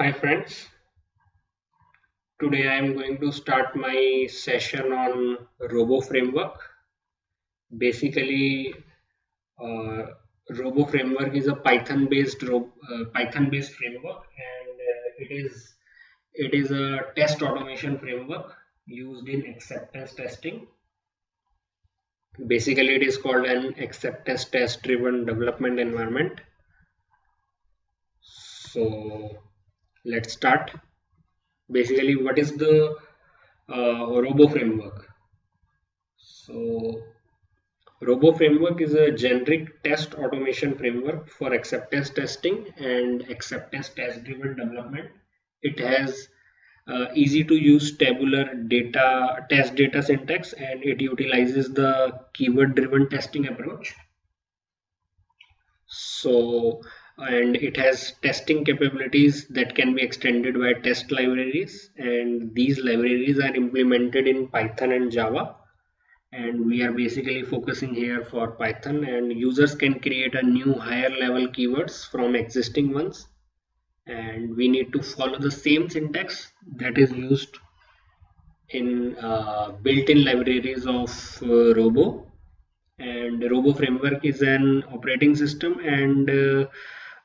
Hi friends, today I am going to start my session on Robo Framework. Basically, uh, Robo Framework is a Python-based framework, and it is a test automation framework used in acceptance testing. Basically, it is called an acceptance test-driven development environment. So let's start. Basically, what is the Robo Framework? So Robo framework is a generic test automation framework for acceptance testing and acceptance test driven development. It has easy to use tabular data test data syntax, and it utilizes the keyword driven testing approach. So and it has testing capabilities that can be extended by test libraries, and these libraries are implemented in Python and Java, and we are basically focusing here for Python, and users can create a new higher level keywords from existing ones, and we need to follow the same syntax that is used in built-in libraries of Robo. And Robo framework is an operating system, and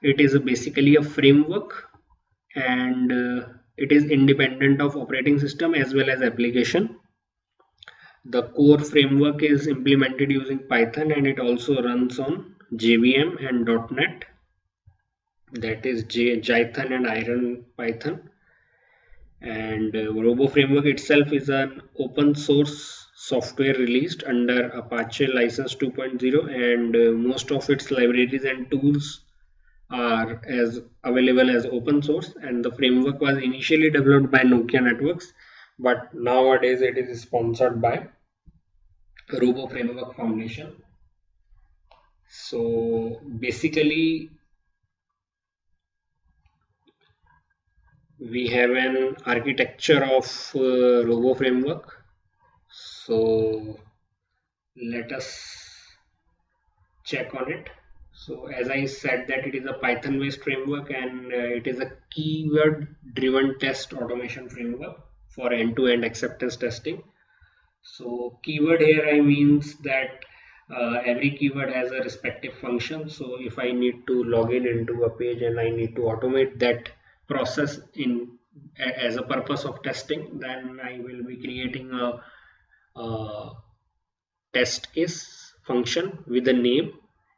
it is basically a framework, and it is independent of operating system as well as application. The core framework is implemented using Python, and it also runs on JVM and .NET, that is Jython and Iron Python. And Robo framework itself is an open source software released under Apache license 2.0, and most of its libraries and tools are as available as open source. And the framework was initially developed by Nokia Networks, but nowadays it is sponsored by Robo Framework Foundation. So basically, we have an architecture of Robo Framework. So let us check on it. So as I said that it is a Python based framework, and it is a keyword driven test automation framework for end-to-end acceptance testing. So keyword here I means that every keyword has a respective function. So if I need to log in into a page and I need to automate that process in as a purpose of testing, then I will be creating a test case function with a name,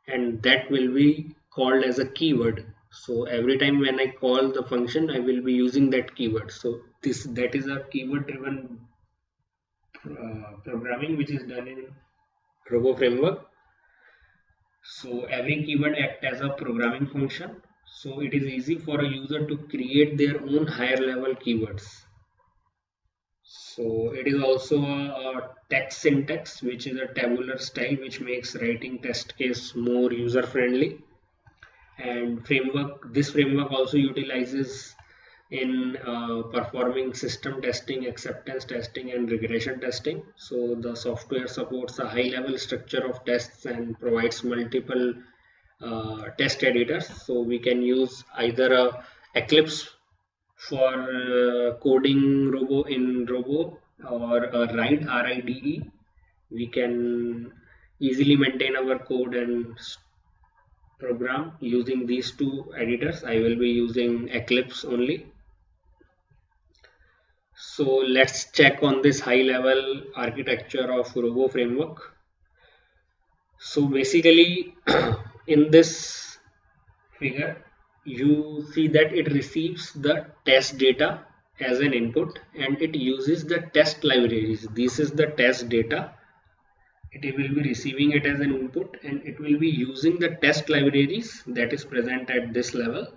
and that will be called as a keyword. So every time when I call the function, I will be using that keyword. So that is a keyword driven programming which is done in Robo framework. So every keyword acts as a programming function. So it is easy for a user to create their own higher level keywords. So it is also a text syntax, which is a tabular style, which makes writing test case more user friendly. And this framework also utilizes in performing system testing, acceptance testing, and regression testing. So the software supports a high level structure of tests and provides multiple test editors. So we can use either a Eclipse for coding Robo, or a RIDE, RIDE. We can easily maintain our code and program using these two editors. I will be using Eclipse only. So let's check on this high level architecture of Robo framework. So basically in this figure you see that it receives the test data as an input, and it uses the test libraries. This is the test data. It will be receiving it as an input, and it will be using the test libraries that is present at this level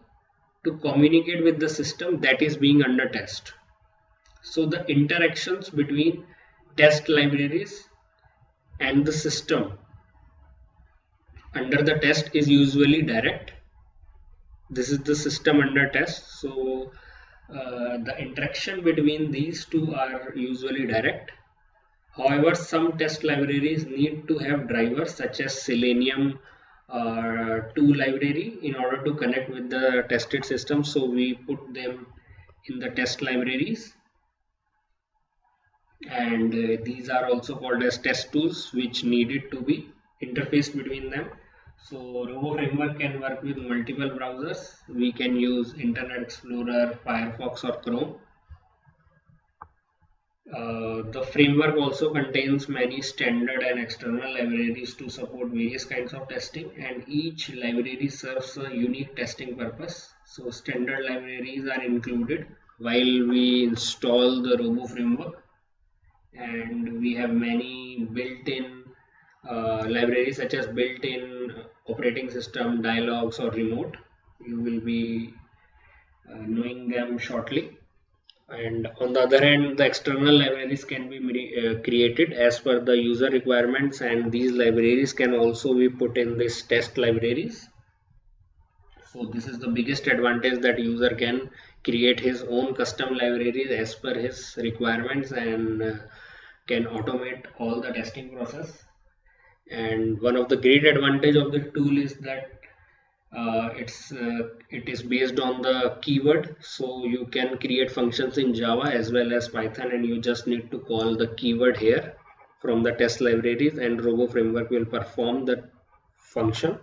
to communicate with the system that is being under test. So the interactions between test libraries and the system under the test is usually direct. This is the system under test. So the interaction between these two are usually direct. However, some test libraries need to have drivers such as Selenium, two library in order to connect with the tested system. So we put them in the test libraries, and these are also called as test tools, which needed to be interfaced between them. So Robo framework can work with multiple browsers. We can use Internet Explorer, Firefox or Chrome. The framework also contains many standard and external libraries to support various kinds of testing, and each library serves a unique testing purpose. So standard libraries are included while we install the Robo framework, and we have many built-in libraries such as built-in operating system, dialogues or remote. You will be knowing them shortly. And on the other hand, the external libraries can be created as per the user requirements, and these libraries can also be put in this test libraries. So this is the biggest advantage, that user can create his own custom libraries as per his requirements, and can automate all the testing process. And one of the great advantage of the tool is that it is based on the keyword, so you can create functions in Java as well as Python, and you just need to call the keyword here from the test libraries, and Robo framework will perform the function.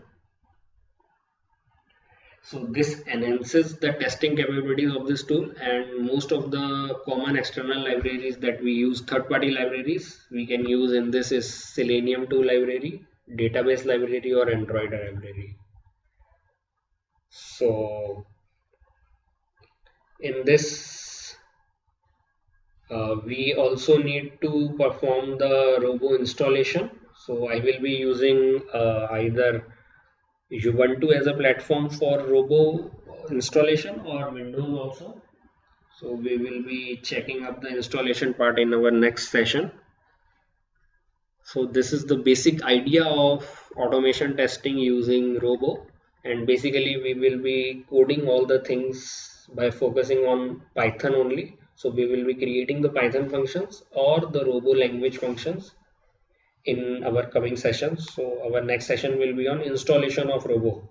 So this enhances the testing capabilities of this tool, and most of the common external libraries that we use, third-party libraries we can use in this, is Selenium 2 library, database library or Android library. So in this we also need to perform the Robo installation. So I will be using either Ubuntu as a platform for Robo installation, or Windows also. So we will be checking up the installation part in our next session. So this is the basic idea of automation testing using Robo, and basically we will be coding all the things by focusing on Python only. So we will be creating the Python functions or the Robo language functions in our coming sessions. So our next session will be on installation of Robo.